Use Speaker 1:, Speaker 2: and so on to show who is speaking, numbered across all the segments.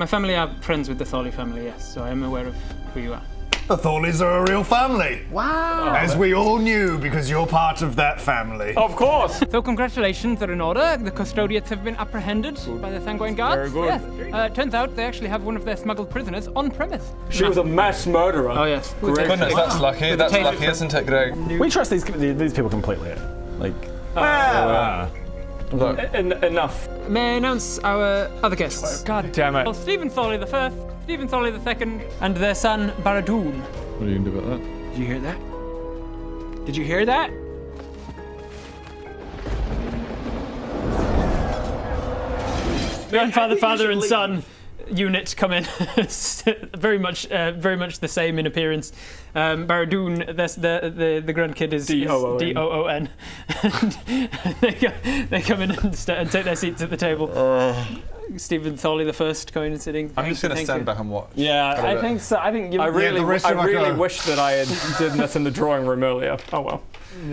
Speaker 1: My family are friends with the Thorley family, yes, so I am aware of who you are.
Speaker 2: The Thorleys are a real family.
Speaker 3: Wow.
Speaker 2: As we all knew, because you're part of that family.
Speaker 4: Of course.
Speaker 1: So congratulations, they're in order. The custodians have been apprehended by the Sanguine Guards.
Speaker 4: Very good.
Speaker 1: Yes. Turns out they actually have one of their smuggled prisoners on premise.
Speaker 4: She was a mass murderer.
Speaker 1: Oh yes.
Speaker 4: Great.
Speaker 5: Goodness, that's lucky. That's lucky, isn't it, Greg?
Speaker 3: We trust these people completely. Like,
Speaker 5: Look,
Speaker 4: Enough.
Speaker 1: May I announce our other guests?
Speaker 4: God damn it.
Speaker 1: Well, Stephen Thorley the First, Stephen Thorley the Second, and their son Baradoon.
Speaker 5: what are you going to do about that?
Speaker 3: did you hear that? Did you hear that?
Speaker 1: Grandfather, father, and son unit come in, very much the same in appearance. Baradoon, the grandkid is
Speaker 4: D-O-O-N.
Speaker 1: D-O-O-N. And they come in and take their seats at the table. Stephen Thorley the First going and sitting.
Speaker 5: I'm just going to stand back and watch.
Speaker 3: Yeah, I think so. I think you.
Speaker 4: I really
Speaker 2: go.
Speaker 4: wish that I had did this in the drawing room earlier. Oh well.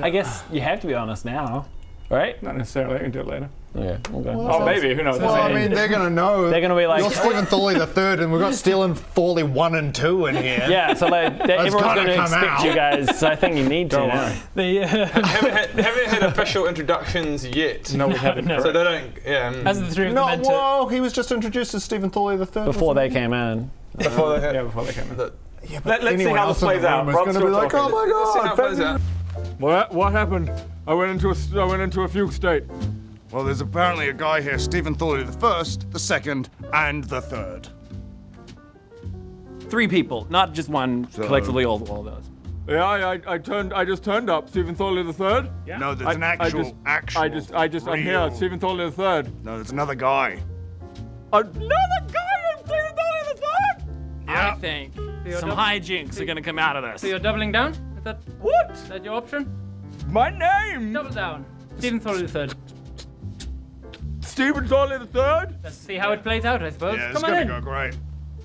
Speaker 3: I guess you have to be honest now, right?
Speaker 4: Not necessarily. I can do it later.
Speaker 3: Yeah. Okay.
Speaker 4: Oh, maybe. Who knows?
Speaker 2: Well, I mean, they're going to know.
Speaker 3: They're gonna be like,
Speaker 2: You're Stephen Thorley the Third, and we've got Stephen Thorley 1 and 2 in here.
Speaker 3: yeah. So everyone's
Speaker 2: gotta
Speaker 3: going to
Speaker 2: come
Speaker 3: expect
Speaker 2: out.
Speaker 3: you guys. So I think you need to.
Speaker 4: Don't
Speaker 3: now.
Speaker 4: worry.
Speaker 5: haven't had official introductions yet.
Speaker 4: No, we haven't.
Speaker 1: No.
Speaker 5: So they don't. Yeah.
Speaker 1: As the three of
Speaker 2: No,
Speaker 1: them enter.
Speaker 2: whoa, he was just introduced as Stephen Thorley the Third.
Speaker 3: Before they came in.
Speaker 5: Before they hit.
Speaker 4: Yeah, before they came in.
Speaker 2: Yeah,
Speaker 4: Let's see
Speaker 2: anyone
Speaker 4: how
Speaker 2: else
Speaker 4: this
Speaker 2: in the
Speaker 4: plays out.
Speaker 2: room is
Speaker 4: Rob's
Speaker 2: going to be
Speaker 4: still
Speaker 2: like,
Speaker 4: talking.
Speaker 2: oh
Speaker 5: See
Speaker 2: my
Speaker 5: how it
Speaker 2: god.
Speaker 5: plays out.
Speaker 4: What happened? I went into a fugue state.
Speaker 2: Well, there's apparently a guy here, Stephen Thorley the First, the Second, and the Third.
Speaker 3: 3 people, not just one. Collectively, all of those.
Speaker 4: Yeah, I just turned up. Stephen Thorley the Third.
Speaker 3: Yeah.
Speaker 2: No, there's an actual.
Speaker 4: I'm here. Stephen Thorley the Third.
Speaker 2: No, there's another guy.
Speaker 4: Another guy named Stephen Thorley the Third.
Speaker 1: I think.
Speaker 3: Some hijinks are going to come out of this.
Speaker 1: So you're doubling down? Is that
Speaker 4: What?
Speaker 1: your option?
Speaker 4: My name?
Speaker 1: Double down. Stephen Thorley the Third.
Speaker 4: Stephen Thorley the Third.
Speaker 1: Let's see how it plays out, I suppose.
Speaker 2: Yeah, it's
Speaker 1: Come on
Speaker 2: going
Speaker 1: in.
Speaker 2: to go great.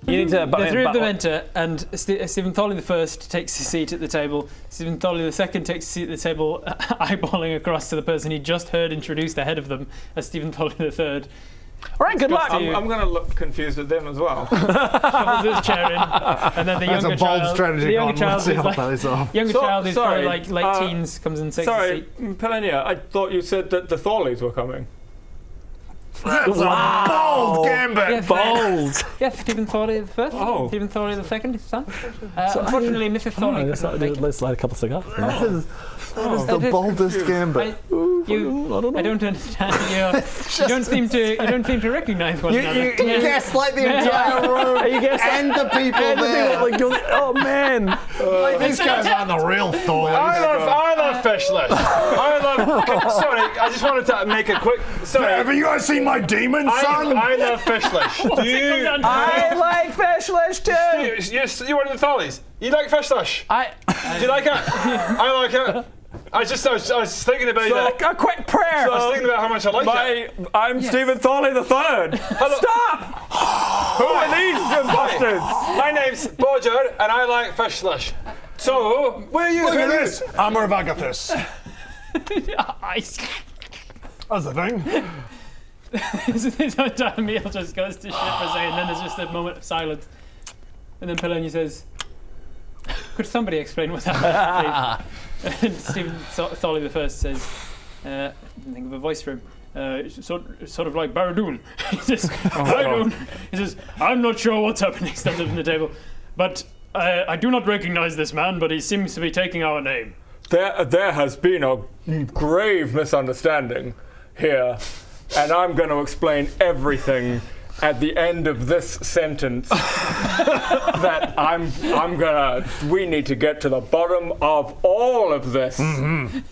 Speaker 3: You need to.
Speaker 1: The three of them enter, and Stephen Thorley the First takes his seat at the table. Stephen Thorley the Second takes a seat at the table, eyeballing across to the person he just heard introduced ahead of them as Stephen Thorley the Third.
Speaker 3: All right, good luck.
Speaker 4: I'm going to look confused at them as well.
Speaker 1: Shovels his chair in, and then the
Speaker 2: That's
Speaker 1: younger
Speaker 2: a bold
Speaker 1: child.
Speaker 2: strategy.
Speaker 1: The younger
Speaker 2: Let's
Speaker 1: child
Speaker 2: see
Speaker 1: is
Speaker 2: how
Speaker 1: like,
Speaker 2: that plays off.
Speaker 1: younger child is
Speaker 4: sorry,
Speaker 1: probably like late teens, comes and takes his
Speaker 4: Sorry,
Speaker 1: seat.
Speaker 4: Pelenia, I thought you said that the Thorleys were coming.
Speaker 2: That's a bold gambit.
Speaker 1: Yes,
Speaker 3: Bold.
Speaker 1: yes, Stephen Thorley the First.
Speaker 4: Oh.
Speaker 1: Stephen Thorley the Second, his son. Unfortunately, Mrs. Thorley could not make it.
Speaker 3: Let's light a couple cigars.
Speaker 2: That is the boldest gambit.
Speaker 1: I don't understand. You don't seem to recognize one another.
Speaker 2: You guessed like the entire room and the people there.
Speaker 3: Oh man.
Speaker 2: Like, these guys aren't the real Thorleys.
Speaker 5: I love fish flesh. Sorry, I just wanted to make a quick. Sorry.
Speaker 2: Have you guys seen my demon, son?
Speaker 5: I love fish flesh. Do you?
Speaker 3: I like fish flesh too.
Speaker 5: You're one of the Thorleys. You like fish flesh? Do you like it? I like it. I was thinking about that.
Speaker 3: A quick prayer.
Speaker 5: I was thinking about how much I like it.
Speaker 4: I'm Stephen Thorley the Third. Stop! Who are these imposters?
Speaker 5: My name's Bodger, and I like fish flesh. So, where are you?
Speaker 2: Look at this. Armor of Agathis. That's the thing.
Speaker 1: This entire meal just goes to shit for a second, then there's just a moment of silence. And then Pelania says, could somebody explain what happened, please? And Stephen Thorley the First says, think of a voice for him. Sort of like Baradoon. He says, Baradoon. He says, I'm not sure what's happening, stands up in the table. But I do not recognize this man, but he seems to be taking our name.
Speaker 4: There has been a grave misunderstanding here, and I'm going to explain everything at the end of this sentence. That we need to get to the bottom of all of this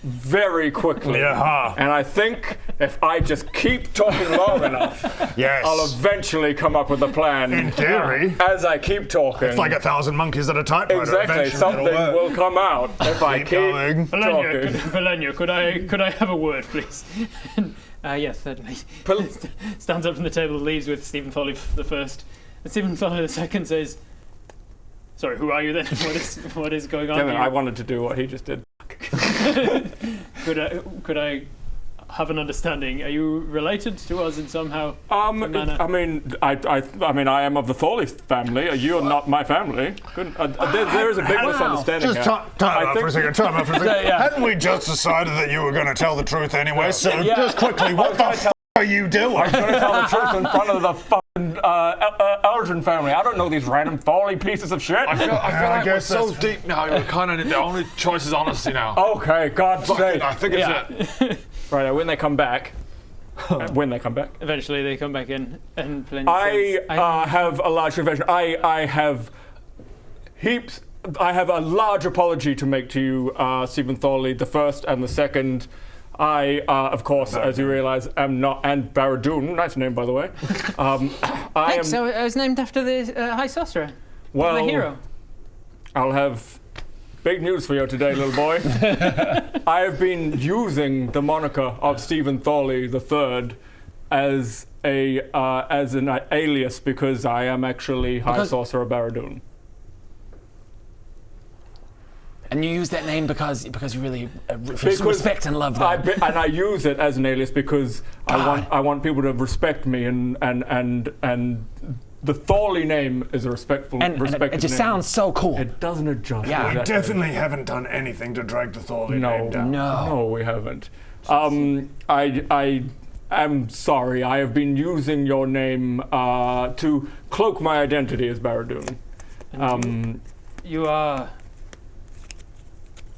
Speaker 4: very quickly.
Speaker 2: Yeah.
Speaker 4: And I think if I just keep talking long enough,
Speaker 2: Yes.
Speaker 4: I'll eventually come up with a plan.
Speaker 2: In theory.
Speaker 4: As I keep talking.
Speaker 2: It's like 1,000 monkeys at a typewriter.
Speaker 4: Exactly,
Speaker 2: Eventually
Speaker 4: something
Speaker 2: it'll work.
Speaker 4: will come out if I keep
Speaker 2: going.
Speaker 4: talking.
Speaker 1: Pelania, could I have a word, please? Yes, certainly. Stands up from the table, leaves with Stephen Thorley the First. And Stephen Thorley the Second says, sorry, who are you then? What is going on
Speaker 4: Damn it,
Speaker 1: here?
Speaker 4: I wanted to do what he just did.
Speaker 1: Could I have an understanding. Are you related to us in somehow? manner?
Speaker 4: I mean, I am of the Thorleys family. You're not my family. There is a big misunderstanding
Speaker 2: Just
Speaker 4: here.
Speaker 2: time out for a second. Time out for a second.
Speaker 3: Yeah.
Speaker 2: Hadn't we just decided that you were going to tell the truth anyway? So just quickly, what the f*** are you doing?
Speaker 4: I'm going to tell the truth in front of the fucking Eldrin family. I don't know these random Thorley pieces of shit.
Speaker 5: I feel like we're
Speaker 2: guess
Speaker 5: so
Speaker 2: that's-
Speaker 5: deep now. We're kind of the only choice is honesty now.
Speaker 4: Okay, God's sake.
Speaker 5: I think it's it.
Speaker 4: Right, when they come back.
Speaker 1: Eventually, they come back in, and Pliny
Speaker 4: I
Speaker 1: says,
Speaker 4: have a large confession. I have a large apology to make to you, Stephen Thorley, the first and the second. I, of course, as you realize, am not, and Baradoon, nice name by the way. I am.
Speaker 1: So I was named after the High Sorcerer,
Speaker 4: Well,
Speaker 1: the hero.
Speaker 4: I'll have big news for you today, little boy. I have been using the moniker of Stephen Thorley III as an alias because I am actually High Sorcerer Baradoon.
Speaker 3: And you use that name because you really respect and love that.
Speaker 4: And I use it as an alias because I want people to respect me and the Thorley name is a respectful
Speaker 3: and it just
Speaker 4: name.
Speaker 3: sounds so cool.
Speaker 4: It doesn't adjust.
Speaker 3: Yeah.
Speaker 2: We definitely haven't done anything to drag the Thorley name down.
Speaker 4: No, we haven't. I am sorry. I have been using your name to cloak my identity as Baradoon.
Speaker 1: You are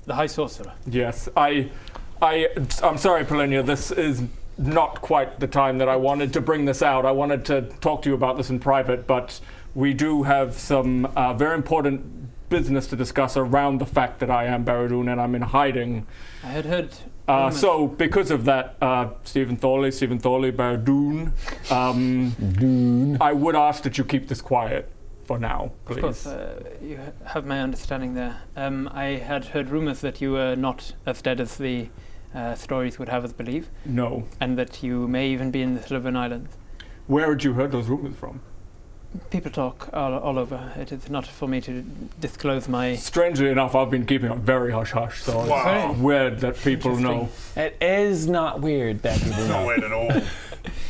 Speaker 1: the High Sorcerer.
Speaker 4: Yes, I'm sorry, Polenia. This is not quite the time that I wanted to bring this out. I wanted to talk to you about this in private, but we do have some very important business to discuss around the fact that I am Baradoon and I'm in hiding.
Speaker 1: I had heard.
Speaker 4: So because of that, Stephen Thorley, Baradoon, I would ask that you keep this quiet for now, please.
Speaker 1: Of course, you have my understanding there. I had heard rumours that you were not as dead as the stories would have us believe.
Speaker 4: No.
Speaker 1: And that you may even be in the Sylvan Islands.
Speaker 4: Where had you heard those rumors from?
Speaker 1: People talk all over. It is not for me to disclose my...
Speaker 4: Strangely enough, I've been keeping it very hush-hush, so it's weird that people know.
Speaker 3: It is not weird that people
Speaker 2: It's not
Speaker 3: know.
Speaker 2: weird at all.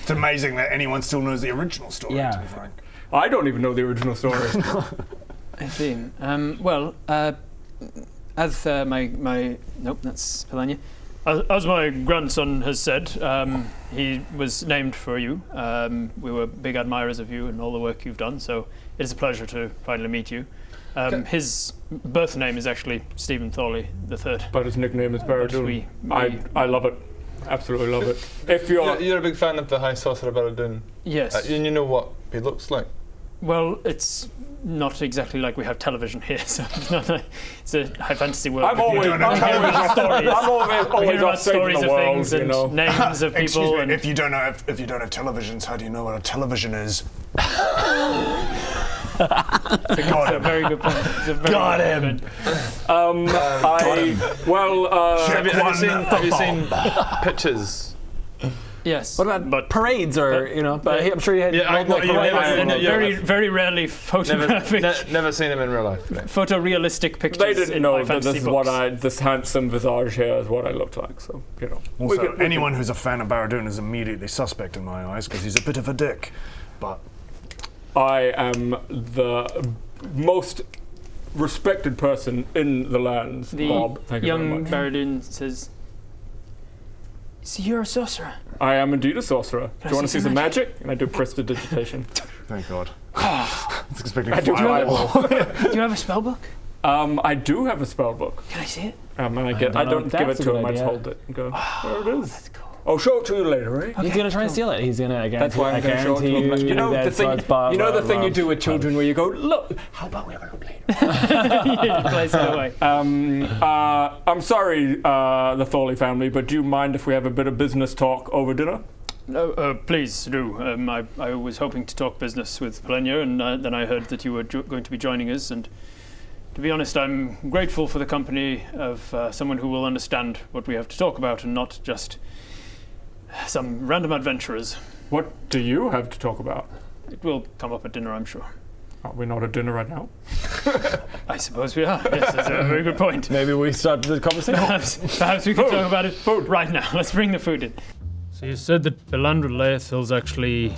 Speaker 2: It's amazing that anyone still knows the original story,
Speaker 3: Yeah.
Speaker 2: to be frank.
Speaker 4: I don't even know the original story.
Speaker 1: I see. As my... Nope, that's Helena. As my grandson has said, he was named for you. We were big admirers of you and all the work you've done, so it is a pleasure to finally meet you. His birth name is actually Stephen Thorley III.
Speaker 4: But his nickname is Baradoon. I love it. Absolutely love it. If
Speaker 5: You're a big fan of the High Sorcerer Baradun.
Speaker 1: Yes.
Speaker 5: And you know what he looks like?
Speaker 1: Well, it's not exactly like we have television here, so it's a high fantasy world.
Speaker 4: I'm always off saving the world,
Speaker 1: things and names of people.
Speaker 2: Excuse me,
Speaker 1: and
Speaker 2: if you don't have televisions, how do you know what a television is?
Speaker 1: It's a very good point.
Speaker 3: Got him.
Speaker 5: Have you seen pictures?
Speaker 1: Yes.
Speaker 3: What about parades or, I'm sure you had
Speaker 1: very, very rarely photographic.
Speaker 5: Never seen him in real life.
Speaker 1: Photorealistic pictures.
Speaker 4: They didn't know
Speaker 1: my
Speaker 4: that
Speaker 1: fantasy books.
Speaker 4: this handsome visage here is what I looked like, so,
Speaker 2: Also, anyone who's a fan of Baradoon is immediately suspect in my eyes because he's a bit of a dick. But
Speaker 4: I am the most respected person in the lands, Bob. Thank you very
Speaker 1: young
Speaker 4: much.
Speaker 1: Baradoon says, so you're a sorcerer?
Speaker 4: I am indeed a sorcerer. Do you want to see some
Speaker 1: magic?
Speaker 4: magic? And I do prestidigitation.
Speaker 2: thank God. I was expecting
Speaker 4: I do
Speaker 2: fireball.
Speaker 1: Do you have a spellbook?
Speaker 4: I do have a spell book.
Speaker 1: Can I see it?
Speaker 4: And I
Speaker 3: don't know
Speaker 4: don't
Speaker 3: if
Speaker 4: give
Speaker 3: that's
Speaker 4: it
Speaker 3: a
Speaker 4: to
Speaker 3: good
Speaker 4: him, I just
Speaker 3: idea.
Speaker 4: hold it and go, there it is.
Speaker 1: That's cool.
Speaker 4: I'll show it to you later, eh?
Speaker 3: He's going to try and steal it. He's going to,
Speaker 4: That's why I'm going to show it to him. You know the thing you do with children where you go, look, how about we have a look later?
Speaker 1: Place it away.
Speaker 4: I'm sorry, the Thorley family, but do you mind if we have a bit of business talk over dinner?
Speaker 1: Please do. I was hoping to talk business with Polenia, and then I heard that you were going to be joining us. And to be honest, I'm grateful for the company of someone who will understand what we have to talk about, and not just some random adventurers.
Speaker 4: What do you have to talk about?
Speaker 1: It will come up at dinner, I'm sure.
Speaker 4: Are we not at dinner right now?
Speaker 1: I suppose we are. Yes, that's a very good point.
Speaker 3: Maybe we start the conversation.
Speaker 1: Perhaps we can talk about it right now. Let's bring the food in. So you said that Belandra Laethil's actually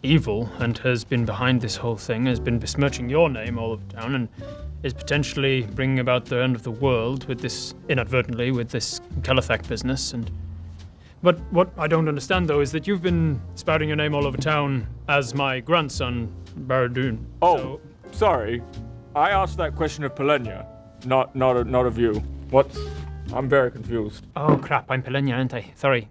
Speaker 1: evil and has been behind this whole thing, has been besmirching your name all over town, and is potentially bringing about the end of the world with this, inadvertently, with this Calathak business. But what I don't understand, though, is that you've been spouting your name all over town as my grandson, Baradun.
Speaker 4: Oh, sorry. I asked that question of Pelenia, not of you. What? I'm very confused.
Speaker 1: Oh, crap, I'm Pelenia, aren't I? Sorry.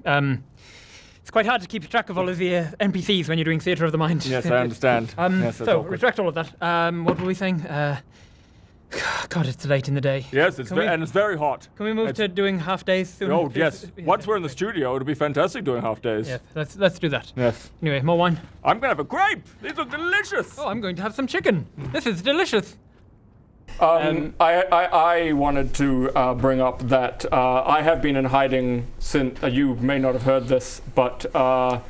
Speaker 1: It's quite hard to keep track of all of the NPCs when you're doing Theatre of the Mind.
Speaker 4: Yes, I understand. Yes, that's
Speaker 1: so,
Speaker 4: awkward.
Speaker 1: retract all of that. What were we saying? God, it's late in the day.
Speaker 4: Yes, it's very hot.
Speaker 1: Can we move to doing half days soon?
Speaker 4: Oh, yes. Once we're in the studio, it'll be fantastic doing half days.
Speaker 1: Yeah, let's do that.
Speaker 4: Yes.
Speaker 1: Anyway, more wine.
Speaker 4: I'm gonna have a grape. These look delicious.
Speaker 1: Oh, I'm going to have some chicken. This is delicious.
Speaker 4: I wanted to bring up that I have been in hiding since, you may not have heard this, but I'm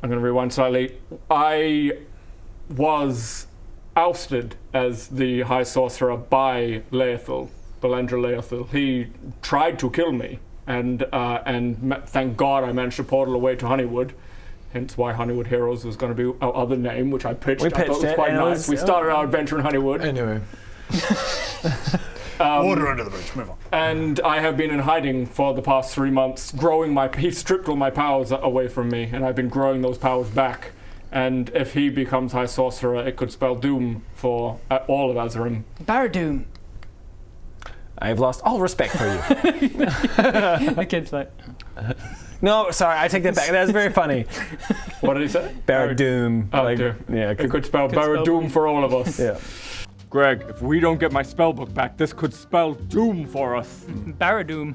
Speaker 4: going to rewind slightly. I was ousted as the High Sorcerer by Laethil, Belandra Laethil. He tried to kill me, and thank God I managed to portal away to Honeywood. Hence why Honeywood Heroes was going to be our other name, which I pitched. I thought was quite nice. We started our adventure in Honeywood.
Speaker 5: Anyway.
Speaker 2: Water under the bridge, move on.
Speaker 4: And I have been in hiding for the past 3 months, he stripped all my powers away from me, and I've been growing those powers back. And if he becomes High Sorcerer, it could spell doom for all of Azerim.
Speaker 1: Baradoon.
Speaker 3: I've lost all respect for you.
Speaker 1: The kid's like...
Speaker 3: No, sorry, I take that back. That's very funny.
Speaker 4: What did he say?
Speaker 3: Baradoon.
Speaker 4: Yeah, it could spell Baradoon for all of us.
Speaker 3: Yeah.
Speaker 4: Greg, if we don't get my spellbook back, this could spell doom for us.
Speaker 1: Baradoon.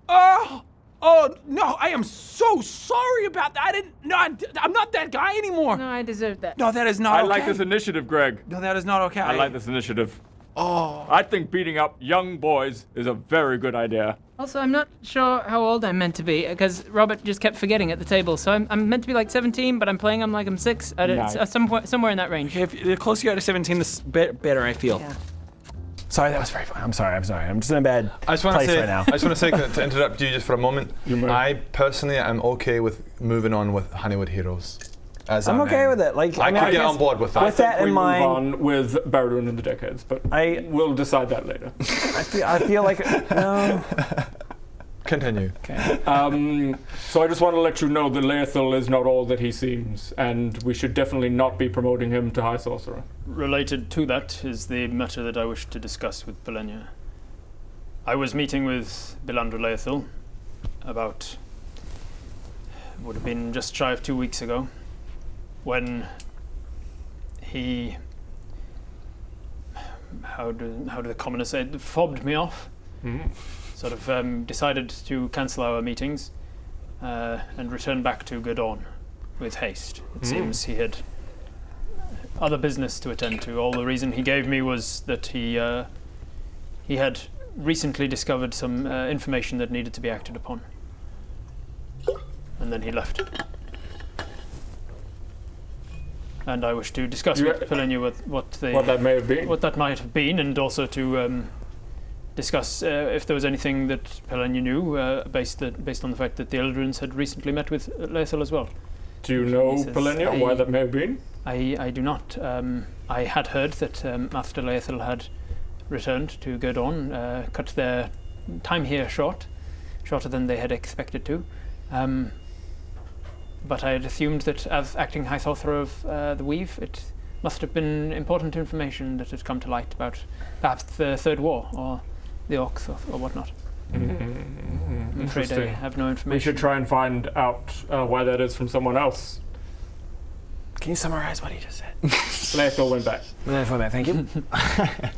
Speaker 6: Ow! Oh, no, I am so sorry about that. I'm not that guy anymore.
Speaker 1: No, I deserve that.
Speaker 6: No, that is not
Speaker 4: I
Speaker 6: okay.
Speaker 4: like this initiative, Greg.
Speaker 6: No, that is not okay.
Speaker 4: I like this initiative.
Speaker 6: Oh.
Speaker 4: I think beating up young boys is a very good idea.
Speaker 1: Also, I'm not sure how old I'm meant to be, because Robert just kept forgetting at the table. So I'm meant to be like 17, but I'm playing him like I'm 6.
Speaker 4: Nice.
Speaker 1: Somewhere in that range.
Speaker 6: If the closer you are to 17, the better I feel.
Speaker 1: Yeah.
Speaker 3: Sorry, that was very fun. I'm sorry. I'm just in a bad place right now.
Speaker 5: I just want to say, to interrupt you just for a moment,
Speaker 4: You may.
Speaker 5: I personally am okay with moving on with Honeywood Heroes.
Speaker 3: I'm okay with it. Like,
Speaker 5: I
Speaker 3: mean,
Speaker 5: could get
Speaker 3: guess
Speaker 5: on board with that.
Speaker 3: With that in mind,
Speaker 4: move on with Baradun and the Decades, but we'll decide that later.
Speaker 3: I feel like no.
Speaker 5: Continue.
Speaker 3: Okay.
Speaker 4: So I just want to let you know that Laethil is not all that he seems, and we should definitely not be promoting him to High Sorcerer.
Speaker 1: Related to that is the matter that I wish to discuss with Pelenia. I was meeting with Belandra Laethil about, would have been just shy of 2 weeks ago, when he, how do the commoners say it, fobbed me off.
Speaker 4: Mm-hmm.
Speaker 1: Sort of decided to cancel our meetings and return back to Gordon with haste. It seems he had other business to attend to. All the reason he gave me was that he had recently discovered some information that needed to be acted upon. And then he left. And I wish to discuss with Pelenia what
Speaker 4: that may have been.
Speaker 1: What that might have been, and also to discuss if there was anything that Pelenia knew, based on the fact that the Eldrins had recently met with Laethil as well.
Speaker 4: Do you know,
Speaker 1: He says,
Speaker 4: Pelenia, why that may have been?
Speaker 1: I do not. I had heard that after Laethil had returned to Gordon, cut their time here shorter than they had expected to. But I had assumed that as acting High Sorcerer of the Weave, it must have been important information that had come to light about perhaps the Third War, or the Orcs, or whatnot. I'm afraid I have no information.
Speaker 4: We should try and find out why that is from someone else.
Speaker 3: Can you summarize what he just said?
Speaker 4: Laethil went back.
Speaker 3: Thank you.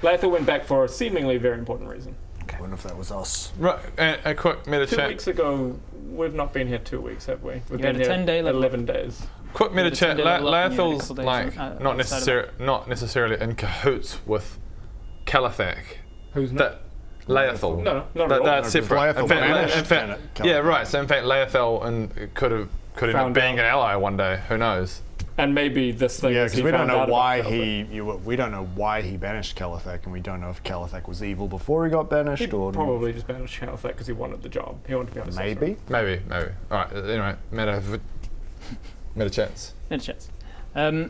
Speaker 4: Laethil went back for a seemingly very important reason.
Speaker 2: I wonder if that was us.
Speaker 5: Right, a quick meta
Speaker 4: 2
Speaker 5: chat.
Speaker 4: weeks ago, we've not been here 2 weeks, have we? We've
Speaker 1: You had
Speaker 4: been
Speaker 1: a 10-day
Speaker 4: here
Speaker 1: level
Speaker 4: 11 days.
Speaker 5: Quick meta
Speaker 1: The
Speaker 5: chat.
Speaker 1: 10-day level up and you had a
Speaker 5: Laethil's
Speaker 1: couple days
Speaker 5: like
Speaker 1: outside of
Speaker 5: not necessarily in cahoots with Calathak.
Speaker 4: Who's not?
Speaker 5: That Laethil.
Speaker 4: No, not at all.
Speaker 5: That's separate.
Speaker 2: Laethil vanished,
Speaker 5: in fact,
Speaker 2: and
Speaker 5: yeah, right. So in fact, Laethil and could end up
Speaker 4: Found
Speaker 5: being
Speaker 4: out.
Speaker 5: an ally one day. Who knows?
Speaker 4: And maybe this thing.
Speaker 7: Yeah,
Speaker 4: is
Speaker 7: because
Speaker 4: he
Speaker 7: we don't
Speaker 4: found
Speaker 7: know
Speaker 4: out
Speaker 7: why
Speaker 4: about Kelthek.
Speaker 7: we don't know why he banished Kelthek, and we don't know if Kelthek was evil before he got banished,
Speaker 4: He
Speaker 7: or
Speaker 4: probably just banished Kelthek because he wanted the job. He wanted to be able to
Speaker 7: maybe.
Speaker 5: Maybe. All right. Anyway, meta chance.
Speaker 1: In a chance. The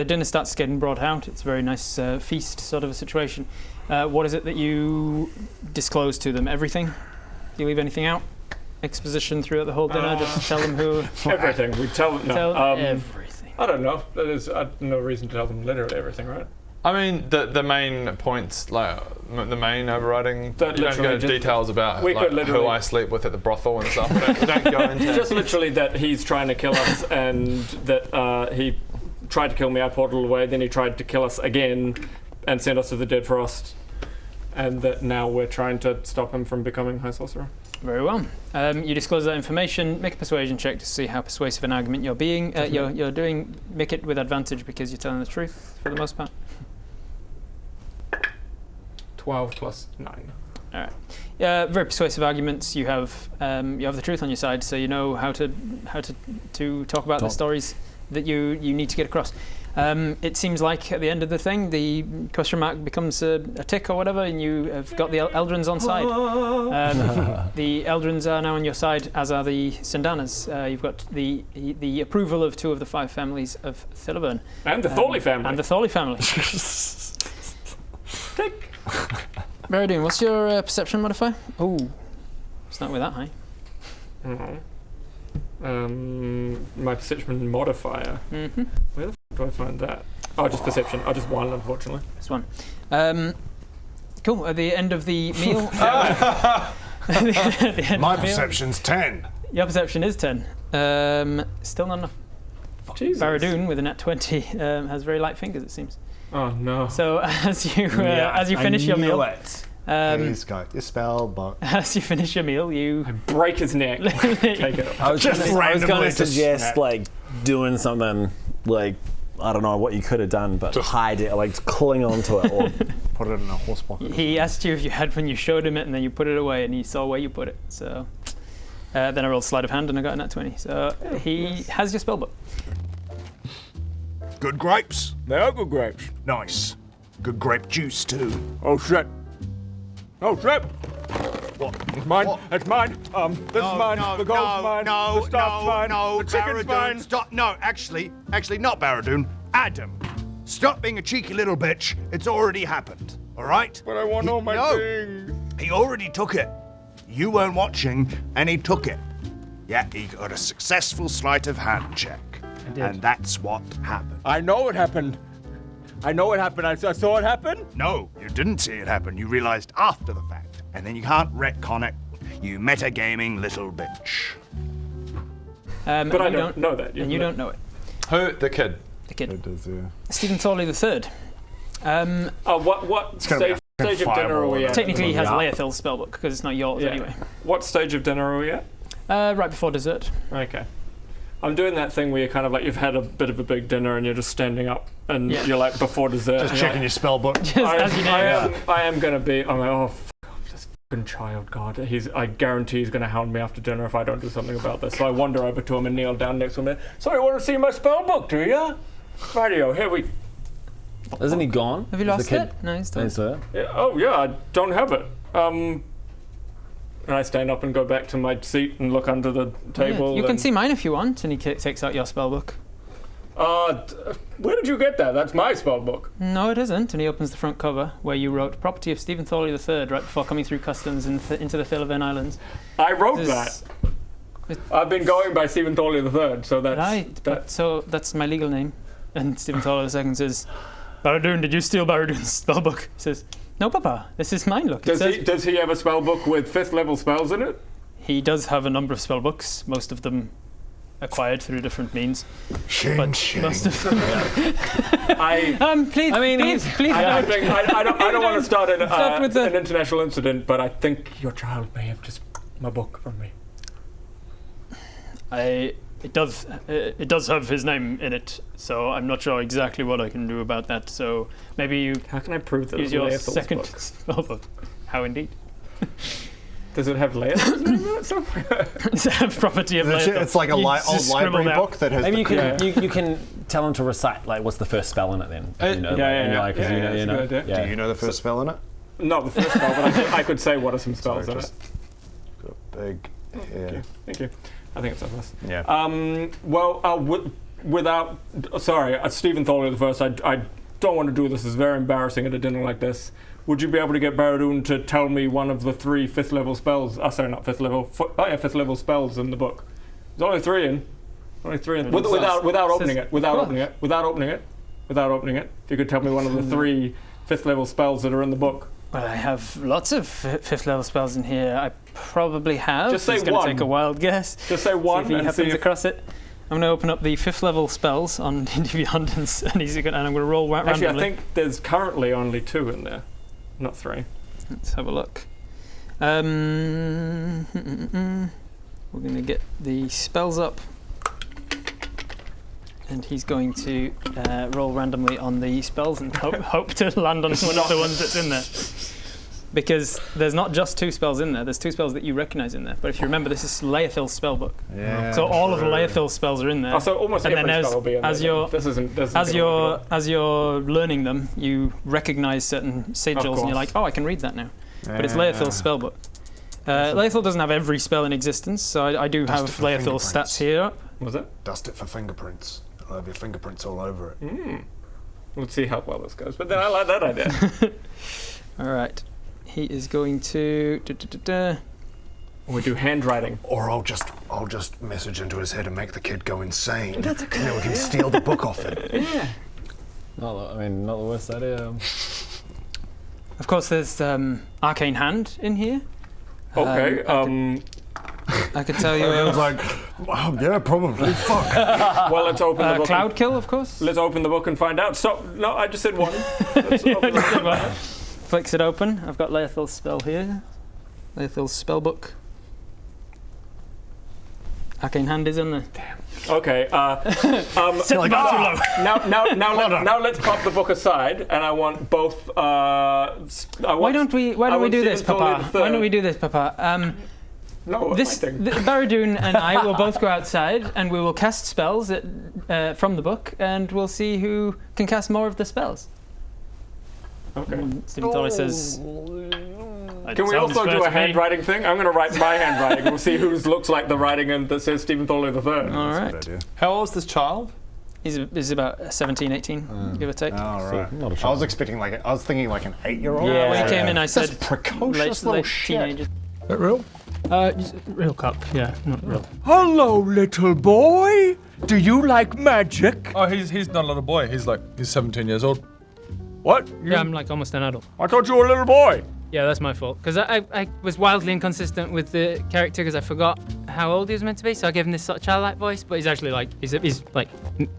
Speaker 1: dinner starts getting brought out. It's a very nice feast sort of a situation. What is it that you disclose to them? Everything? Do you leave anything out? Exposition throughout the whole dinner? Just tell them who?
Speaker 4: Everything. We tell them.
Speaker 1: Tell
Speaker 4: No.
Speaker 1: everything.
Speaker 4: I don't know. There's no reason to tell them literally everything, right?
Speaker 5: I mean, the main points, like the main overriding.
Speaker 4: That
Speaker 5: You don't
Speaker 4: literally
Speaker 5: go into
Speaker 4: just-
Speaker 5: details about
Speaker 4: we
Speaker 5: like,
Speaker 4: could literally-
Speaker 5: who I sleep with at the brothel and stuff. We don't go into.
Speaker 4: Just literally that he's trying to kill us, and that he tried to kill me. I portaled away. Then he tried to kill us again, and sent us to the Dead Frost. And that now we're trying to stop him from becoming High Sorcerer.
Speaker 1: Very well. You disclose that information. Make a persuasion check to see how persuasive an argument you're being. You're doing. Make it with advantage because you're telling the truth for the most part.
Speaker 4: 12 plus 9.
Speaker 1: All right. Very persuasive arguments. You have the truth on your side, so you know how to talk about the stories that you need to get across. It seems like at the end of the thing, the question mark becomes a tick or whatever, and you have got the Eldrins on side. The Eldrins are now on your side, as are the Sindanas. You've got the approval of 2 of the 5 families of Thilivern.
Speaker 4: And the Thorley family.
Speaker 1: And the Thorley family.
Speaker 4: Tick.
Speaker 1: Baradun, what's your perception modifier? Oh, it's not with that high.
Speaker 4: My perception modifier.
Speaker 1: Mm-hmm.
Speaker 4: Where the f*** do I find that? Oh, just perception. Oh, just 1, unfortunately.
Speaker 1: This one. Cool. At the end of the meal.
Speaker 2: My perception's 10.
Speaker 1: Your perception is 10. Still not enough.
Speaker 4: Jesus.
Speaker 1: Baradun with a nat 20 has very light fingers, it seems.
Speaker 4: Oh no.
Speaker 1: So as you finish your meal,
Speaker 7: He's got your spell book.
Speaker 1: as you finish your meal, you
Speaker 4: Break his neck. Take it.
Speaker 6: I was
Speaker 2: Just randomly
Speaker 6: going to
Speaker 2: just
Speaker 6: suggest
Speaker 2: snap.
Speaker 6: like doing something like I don't know what you could have done, but hide it, like cling onto it, or
Speaker 7: Put it in a horse pocket.
Speaker 1: he asked you if you had when you showed him it, and then you put it away, and he saw where you put it. So then I rolled sleight of hand, and I got a nat 20. So he has your spellbook.
Speaker 2: Good grapes?
Speaker 4: They are good grapes.
Speaker 2: Nice. Good grape juice, too.
Speaker 4: Oh shit. Oh shit.
Speaker 2: What?
Speaker 4: It's mine.
Speaker 2: What?
Speaker 4: It's mine. This is mine. The gold's mine. The stuff's mine. The chicken's mine.
Speaker 2: Stop. No, actually, not Baradun. Adam. Stop being a cheeky little bitch. It's already happened. All right?
Speaker 4: But I want all my things.
Speaker 2: He already took it. You weren't watching, and he took it. Yeah, he got a successful sleight of hand check. And that's what happened.
Speaker 4: I know it happened. I saw it happen.
Speaker 2: No, you didn't see it happen. You realized after the fact. And then you can't retcon it. You metagaming little bitch.
Speaker 4: But I don't know that.
Speaker 1: And you don't know it.
Speaker 5: Who? The kid.
Speaker 1: The kid.
Speaker 7: It does, yeah.
Speaker 1: Stephen Thorley III.
Speaker 4: What
Speaker 7: gonna be a
Speaker 4: stage of dinner are we at?
Speaker 1: Technically, he has Leothil's spellbook because it's not yours anyway.
Speaker 4: What stage of dinner are we at?
Speaker 1: Right before dessert.
Speaker 4: Okay. I'm doing that thing where you're kind of like you've had a bit of a big dinner and you're just standing up and you're like before dessert.
Speaker 2: Just checking your spell book.
Speaker 4: I am gonna be. I'm like, oh, this fucking child, God. I guarantee he's gonna hound me after dinner if I don't do something about this. So I wander over to him and kneel down next to him. So you want to see my spell book, do you? Radio, here we.
Speaker 6: Isn't he gone?
Speaker 1: Have you
Speaker 6: Is the
Speaker 1: lost
Speaker 6: kid-
Speaker 1: it? No, he's still.
Speaker 6: Is it?
Speaker 4: Yeah, oh yeah, I don't have it. And I stand up and go back to my seat and look under the table.
Speaker 1: You can see mine if you want. And he takes out your spellbook.
Speaker 4: Where did you get that? That's my spell book.
Speaker 1: No, it isn't. And he opens the front cover where you wrote "Property of Stephen Thorley III" right before coming through customs into the Thilivern Islands.
Speaker 4: I wrote
Speaker 1: This-
Speaker 4: that. I've been going by Stephen Thorley III, so that's
Speaker 1: Right, so that's my legal name. And Stephen Thorley II says, "Baradun, did you steal Baradun's spellbook?" He says, "No, Papa, this is mine. Look."
Speaker 4: Does he have a spell book with 5th level spells in it?
Speaker 1: He does have a number of spellbooks, most of them acquired through different means.
Speaker 2: Shing,
Speaker 1: But
Speaker 2: shing.
Speaker 1: most of them. Please.
Speaker 6: I mean,
Speaker 1: please.
Speaker 4: I don't want to start
Speaker 1: with
Speaker 4: an international incident, but I think your child may have just my book from me.
Speaker 1: It does have his name in it, so I'm not sure exactly what I can do about that. So maybe you
Speaker 4: How can I prove that
Speaker 1: use
Speaker 4: it's
Speaker 1: your
Speaker 4: Leothel's
Speaker 1: second
Speaker 4: book?
Speaker 1: spellbook. How indeed.
Speaker 4: Does it have layers?
Speaker 1: It's a property of layer.
Speaker 7: It's like a old library book that has.
Speaker 3: Maybe you can tell him to recite like what's the first spell in it then.
Speaker 4: Do you
Speaker 7: know the first spell in it?
Speaker 4: Not the first spell, but I could say what are some spells in it.
Speaker 7: Got a big hair.
Speaker 4: Thank you. I think it's on this.
Speaker 7: Yeah.
Speaker 4: Without Stephen Thorley the first. I don't want to do this. It's very embarrassing at a dinner like this. Would you be able to get Baradun to tell me one of the 3 5th level spells? Sorry, not 5th level. 5th level spells in the book. There's only 3 in. Without opening it. Without opening it. If you could tell me one of the 3 5th level spells that are in the book.
Speaker 1: Well, I have lots of 5th level spells in here. I probably have.
Speaker 4: Just say
Speaker 1: He's going to take a wild guess.
Speaker 4: Just say one.
Speaker 1: See if he happens across it. I'm going to open up the 5th level spells on D&D Beyond, and I'm going to roll randomly.
Speaker 4: Actually, I think there's currently only 2 in there, not 3.
Speaker 1: Let's have a look. We're going to get the spells up, and he's going to roll randomly on the spells and hope to land on one of the ones that's in there. Because there's not just 2 spells in there, there's 2 spells that you recognise in there. But if you remember, this is Leothil's spellbook. Yeah, so all of Leothil's spells are in there.
Speaker 4: Oh, so almost every spell will be in there.
Speaker 1: As you're learning them, you recognise certain sigils, and you're like, oh, I can read that now. But it's Leothil's spellbook. Leothil doesn't have every spell in existence, so I do have Leothil's stats here.
Speaker 4: Was it?
Speaker 7: Dust it for fingerprints. I'll have your fingerprints all over it.
Speaker 4: Let's see how well this goes. But then I like that idea.
Speaker 1: All right. He is going to.
Speaker 4: We do handwriting.
Speaker 7: Or I'll just message into his head and make the kid go insane. That's a good idea. We can steal the book off him.
Speaker 1: Yeah.
Speaker 3: Not the worst idea.
Speaker 1: Of course, there's Arcane Hand in here.
Speaker 4: Okay.
Speaker 1: I could tell you.
Speaker 7: I was like, yeah, probably. Fuck.
Speaker 4: Well, let's open the book.
Speaker 1: Cloud Kill, of course.
Speaker 4: Let's open the book and find out. So, no, I just said one. Let's open the book.
Speaker 1: Flicks it open. I've got Leothil's spell here. Leothil's spellbook. Arcane Hand is in there.
Speaker 4: Damn. Okay. Now let's pop the book aside, and I want both.
Speaker 1: Why don't we do this, Papa? Why don't we do this, Papa? Baradun and I will both go outside, and we will cast spells from the book, and we'll see who can cast more of the spells.
Speaker 4: Okay.
Speaker 1: Stephen Thorley says.
Speaker 4: Can we also do a handwriting thing? I'm going to write my handwriting. We'll see whose looks like the writing that says Stephen Thorley III.
Speaker 1: All right.
Speaker 5: How old is this child?
Speaker 1: He's about 17, 18, give or take.
Speaker 7: Oh, right. I was thinking like an 8-year-old.
Speaker 1: Yeah, when he came in, I said
Speaker 7: that's precocious little shit.
Speaker 1: Teenagers.
Speaker 6: Is that real?
Speaker 1: Just real cup. Yeah, not real.
Speaker 6: Hello, little boy. Do you like magic?
Speaker 5: Oh, he's not a little boy. He's 17 years old. What?
Speaker 1: Yeah, I'm like almost an adult.
Speaker 5: I thought you were a little boy.
Speaker 1: Yeah, that's my fault. Because I was wildly inconsistent with the character because I forgot how old he was meant to be, so I gave him this sort of childlike voice, but he's actually he's like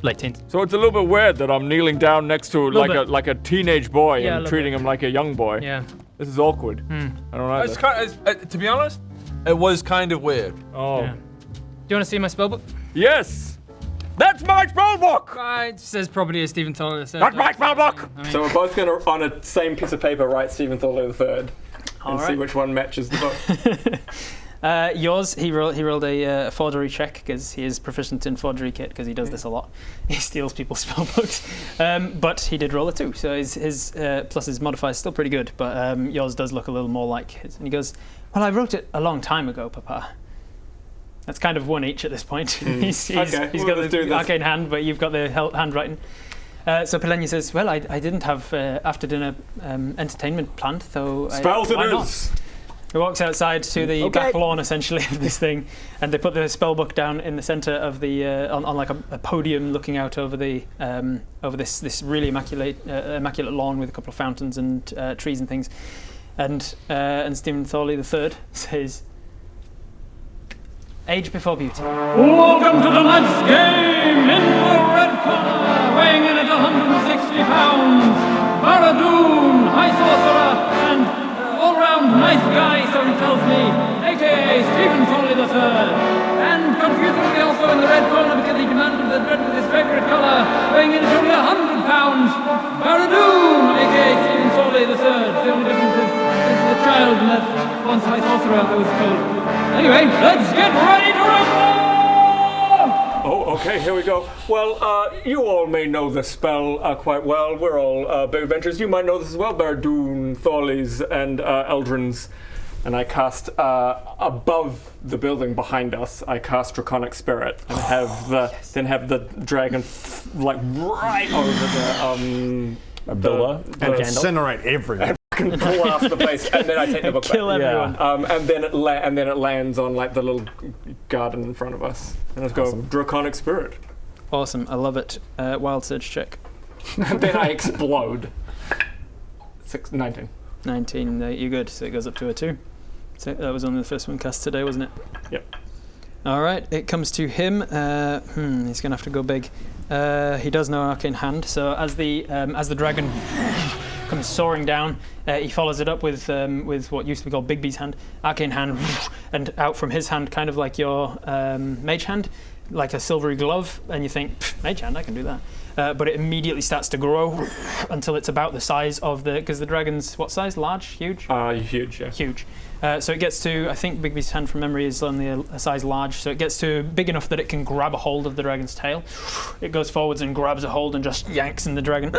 Speaker 1: late teens.
Speaker 5: So it's a little bit weird that I'm kneeling down next to like a teenage boy and treating him like a young boy.
Speaker 1: Yeah.
Speaker 5: This is awkward. I don't like this. To be honest, it was kind of weird.
Speaker 4: Oh.
Speaker 1: Yeah. Do you want to see my spellbook?
Speaker 5: Yes! That's my spellbook!
Speaker 1: It says property of Stephen Thorley III.
Speaker 5: That's my spellbook!
Speaker 1: I mean,
Speaker 4: So we're both going to, on a same piece of paper, write Stephen Thorley III and see which one matches the book.
Speaker 1: Yours, he rolled a forgery check because he is proficient in forgery kit because he does this a lot. He steals people's spellbooks. But he did roll a 2, so his plus his modifier is still pretty good, but yours does look a little more like his. And he goes, well, I wrote it a long time ago, Papa. That's kind of 1 each at this point. He's got the arcane hand, but you've got the handwriting. So Pelenia says, well, I didn't have after dinner entertainment planned, so
Speaker 4: Spells
Speaker 1: why
Speaker 4: it
Speaker 1: not?
Speaker 4: is!
Speaker 1: He walks outside to the back lawn, essentially, of this thing, and they put the spellbook down in the centre of the on like a podium, looking out over the over this really immaculate lawn with a couple of fountains and trees and things, and Stephen Thorley III says, Age before beauty.
Speaker 8: Welcome to tonight's game! In the red corner, weighing in at 160 pounds, Baradun, high sorcerer, and all-round nice guy, so he tells me, a.k.a. Stephen Thorley III. And confusingly also in the red corner, because he demanded the red with his favourite colour, weighing in at only 100 pounds, Baradun, a.k.a. Stephen Thorley III. The only difference is this is a child, and that's once high sorcerer who's
Speaker 4: Okay, here we go. Well, you all may know this spell quite well. We're all big adventurers. You might know this as well. Baradun, Thorleys, and Eldrins. And I cast above the building behind us. I cast Draconic Spirit and have the dragon like right over the
Speaker 3: Billow
Speaker 4: and
Speaker 7: Incinerate everyone.
Speaker 4: can blast the place, and then I take the book
Speaker 1: Kill
Speaker 4: back.
Speaker 1: everyone.
Speaker 4: And then it lands on like the little garden in front of us. And let's go Draconic Spirit.
Speaker 1: Awesome. I love it. Wild Surge check.
Speaker 4: And then I explode. 19.
Speaker 1: 19. You're good. So it goes up to a 2. So that was only the first one cast today, wasn't it?
Speaker 4: Yep.
Speaker 1: All right. It comes to him. He's gonna have to go big. He does know Arcane Hand. So as the dragon comes soaring down, he follows it up with what used to be called Bigby's hand, Arcane Hand, and out from his hand, kind of like your Mage Hand, like a silvery glove, and you think, Mage Hand, I can do that. But it immediately starts to grow until it's about the size of because the dragon's what size? Large? Huge?
Speaker 4: Huge, yeah.
Speaker 1: Huge. So it gets to, I think Bigby's hand from memory is only a size large, so it gets to big enough that it can grab a hold of the dragon's tail. It goes forwards and grabs a hold and just yanks in the dragon,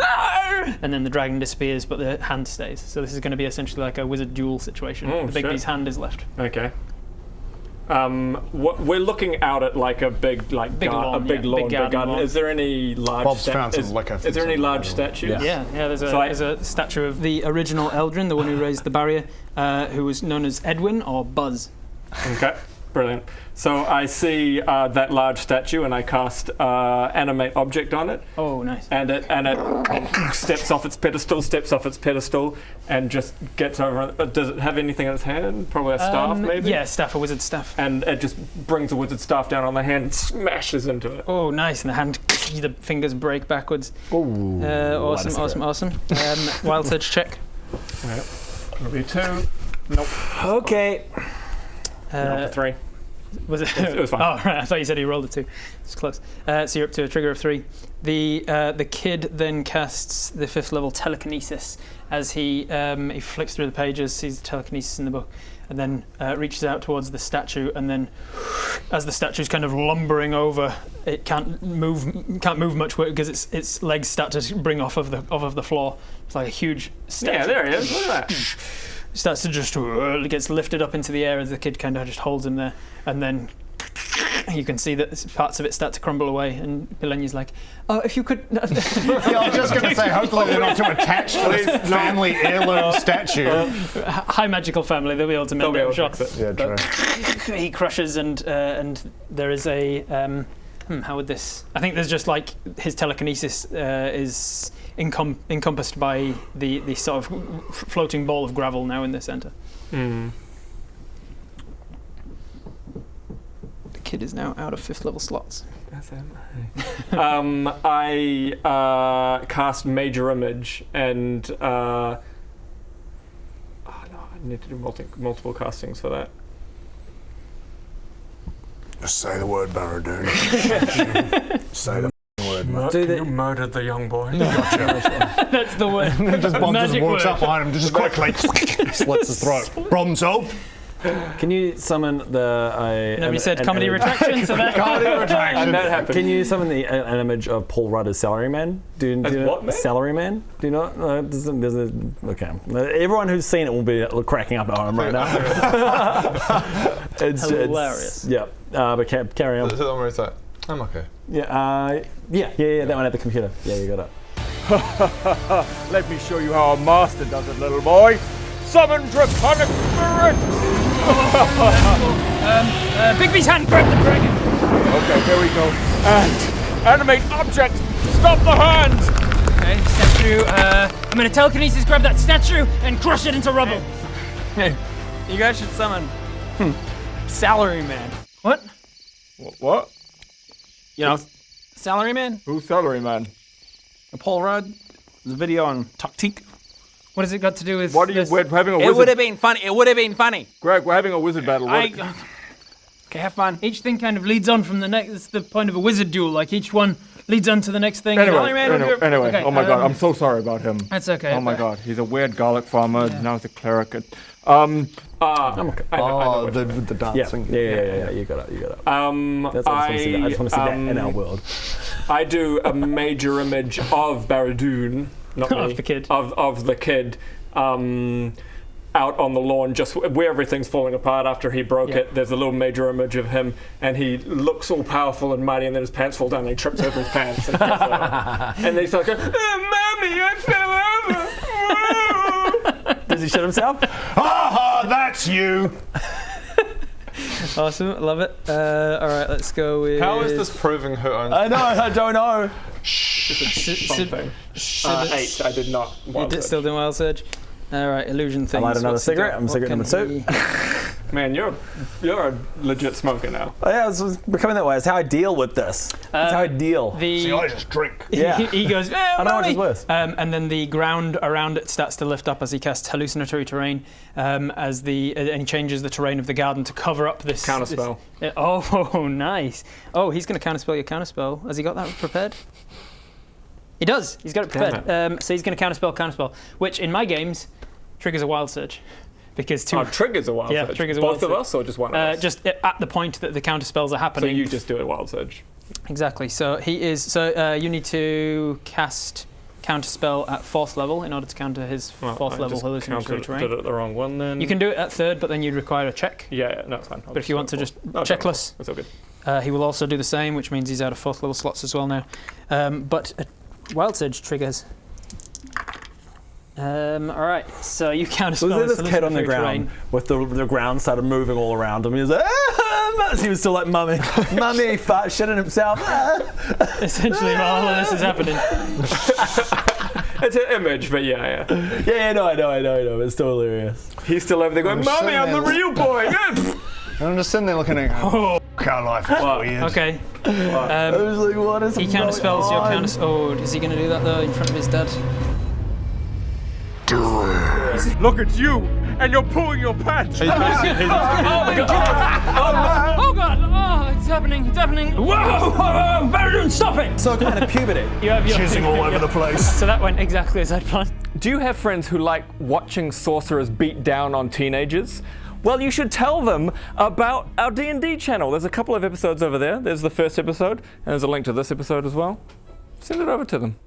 Speaker 1: and then the dragon disappears, but the hand stays. So this is going to be essentially like a wizard duel situation. The Bigby's hand is left.
Speaker 4: Okay. We're looking out at like a big lawn, big garden. Is there any large?
Speaker 7: Bob's found some liquor.
Speaker 4: Is there any large statues?
Speaker 1: Yeah. There's a statue of the original Eldrin, the one who raised the barrier, who was known as Edwin or Buzz.
Speaker 4: Okay, brilliant. So I see that large statue, and I cast animate object on it.
Speaker 1: Oh, nice.
Speaker 4: And it steps off its pedestal, and just gets over. Does it have anything in its hand? Probably a staff, maybe.
Speaker 1: Yeah, staff, a wizard staff.
Speaker 4: And it just brings a wizard staff down on the hand and smashes into it.
Speaker 1: Oh, nice. And the fingers break backwards.
Speaker 3: Ooh.
Speaker 1: Awesome. Wild Surge check.
Speaker 4: Right. It'll be 2. Nope.
Speaker 3: Okay.
Speaker 4: No, 3.
Speaker 1: Was it?
Speaker 4: It was fine.
Speaker 1: Oh, right. I thought you said he rolled a 2. It's close. So you're up to a trigger of 3. The kid then casts the 5th level telekinesis as he flicks through the pages, sees the telekinesis in the book, and then reaches out towards the statue. And then, as the statue's kind of lumbering over, it can't move much because its legs start to bring off of the floor. It's like a huge statue.
Speaker 4: Yeah, there he is. Look at that.
Speaker 1: Starts to just gets lifted up into the air as the kid kind of just holds him there, and then you can see that parts of it start to crumble away, and Pilenya's like, "Oh, if you could."
Speaker 7: Yeah, I was just going to say, hopefully they're not too attached to this family heirloom statue.
Speaker 1: High magical family, they'll be able to mend it, I'm sure.
Speaker 7: Yeah, true.
Speaker 1: He crushes, and there is a. How would this? I think there's just like his telekinesis is encompassed by the sort of floating ball of gravel now in the center. The kid is now out of 5th level slots.
Speaker 4: I cast Major Image, and I need to do multiple castings for that.
Speaker 7: Just say the word, Baradun. Say the word, mate.
Speaker 4: You murdered the young boy.
Speaker 1: That's the word.
Speaker 7: Just Bob just
Speaker 1: Magic
Speaker 7: walks
Speaker 1: word.
Speaker 7: up behind him, just quickly slits his throat. Problem solved.
Speaker 3: Can you summon the?
Speaker 1: Nobody said comedy retraction, so that.
Speaker 7: Comedy retraction.
Speaker 4: And that happened.
Speaker 3: Can you summon an image of Paul Rudder's Salaryman? Do you know
Speaker 4: what, man?
Speaker 3: Salaryman? Do you know? Okay. Everyone who's seen it will be cracking up at home right now. It's
Speaker 1: hilarious.
Speaker 3: Yeah. But carry on.
Speaker 5: Is that the one where it's like, I'm okay.
Speaker 3: Yeah. Yeah. That one at the computer. Yeah, you got it.
Speaker 4: Let me show you how a master does it, little boy. Summon Draconic Spirit!
Speaker 1: Bigby's hand grabbed the dragon.
Speaker 4: Okay, here we go. And animate object. Stop the hand.
Speaker 1: Okay, statue. I'm gonna telekinesis grab that statue and crush it into rubble.
Speaker 6: Hey, you guys should summon Salaryman.
Speaker 1: What?
Speaker 4: What?
Speaker 6: You know, Salaryman?
Speaker 4: Who's Salaryman?
Speaker 6: Paul Rudd. There's a video on Toktik.
Speaker 1: What has it got to do with?
Speaker 4: What are you?
Speaker 1: this?
Speaker 4: We're having a
Speaker 6: It
Speaker 4: wizard.
Speaker 6: would have been funny. It would have been funny.
Speaker 4: Greg, we're having a wizard battle.
Speaker 6: Okay, have fun.
Speaker 1: Each thing kind of leads on from the next. It's the point of a wizard duel. Like each one leads on to the next thing.
Speaker 4: Anyway,
Speaker 1: Okay,
Speaker 4: oh my god, I'm so sorry about him.
Speaker 1: That's okay.
Speaker 4: Oh my god, he's a weird garlic farmer, now he's a cleric. I'm okay. I know
Speaker 7: the dancing.
Speaker 3: Yeah, you got it. That's I just want to see that in our world.
Speaker 4: I do a major image of Baradun, not me,
Speaker 1: Of the kid.
Speaker 4: Of the kid, out on the lawn, just where everything's falling apart after he broke it. There's a little major image of him, and he looks all powerful and mighty, and then his pants fall down, and he trips over his pants, and then he's like, "Mommy, I fell over."
Speaker 3: Does he shit himself?
Speaker 2: Ha that's you!
Speaker 1: Awesome, love it. All right, let's go with.
Speaker 5: How is this proving who owns?
Speaker 3: I don't know.
Speaker 4: Something. 8. I did not.
Speaker 1: Still doing Wild Surge. All right, illusion things.
Speaker 3: I light another
Speaker 1: What's he
Speaker 3: cigarette.
Speaker 1: got?
Speaker 3: I'm cigarette
Speaker 1: What
Speaker 3: number 2.
Speaker 1: can
Speaker 4: Man, you're a legit smoker now.
Speaker 3: Oh, yeah, it's becoming that way. It's how I deal with this. It's how I deal.
Speaker 2: See, I just drink.
Speaker 3: Yeah.
Speaker 1: He goes,
Speaker 3: I don't know which is
Speaker 1: mommy!"
Speaker 3: worse.
Speaker 1: And then the ground around it starts to lift up as he casts hallucinatory terrain, and he changes the terrain of the garden to cover up this
Speaker 4: Counterspell.
Speaker 1: Oh, nice. Oh, he's going to counterspell your counterspell. Has he got that prepared? He does. He's got it prepared. So he's going to counterspell, which in my games triggers a wild surge. Because
Speaker 4: triggers a wild surge.
Speaker 1: Triggers a wild
Speaker 4: Both
Speaker 1: surge.
Speaker 4: of us, or just one of us?
Speaker 1: Just at the point that the counter spells are happening.
Speaker 4: So you just do a wild surge.
Speaker 1: Exactly. So he is. So you need to cast counter spell at 4th level in order to counter his 4th level hallucinatory terrain.
Speaker 4: Did it the wrong one then.
Speaker 1: You can do it at 3rd, but then you'd require a check.
Speaker 4: Yeah, no, it's fine.
Speaker 1: But if you want to just checkless,
Speaker 4: that's all good.
Speaker 1: He will also do the same, which means he's out of 4th level slots as well now. But wild surge triggers. All right, so you counterspell.
Speaker 3: Was there this kid on the ground with the ground started moving all around him? He was like, he was still like, "Mummy, mummy, fart shitting himself."
Speaker 1: Essentially, while all of this is happening.
Speaker 4: It's an image, but yeah.
Speaker 3: Yeah, no, I know. It's still hilarious.
Speaker 4: He's still over there going, "Mummy, I'm the real boy."
Speaker 7: I'm just sitting there looking at
Speaker 2: Our life is weird.
Speaker 1: Okay.
Speaker 3: I was like, "What is?"
Speaker 1: He counterspells your counter. Oh, is he going to do that though in front of his dad?
Speaker 5: Look at you, and you're pulling your pants.
Speaker 1: Oh god! Oh, it's happening! Whoa! Baradun, stop it!
Speaker 3: So kind of puberty.
Speaker 1: You have your
Speaker 2: Jizzing all over the place.
Speaker 1: So that went exactly as I'd planned.
Speaker 4: Do you have friends who like watching sorcerers beat down on teenagers? Well, you should tell them about our D&D channel. There's a couple of episodes over there. There's the first episode, and there's a link to this episode as well. Send it over to them.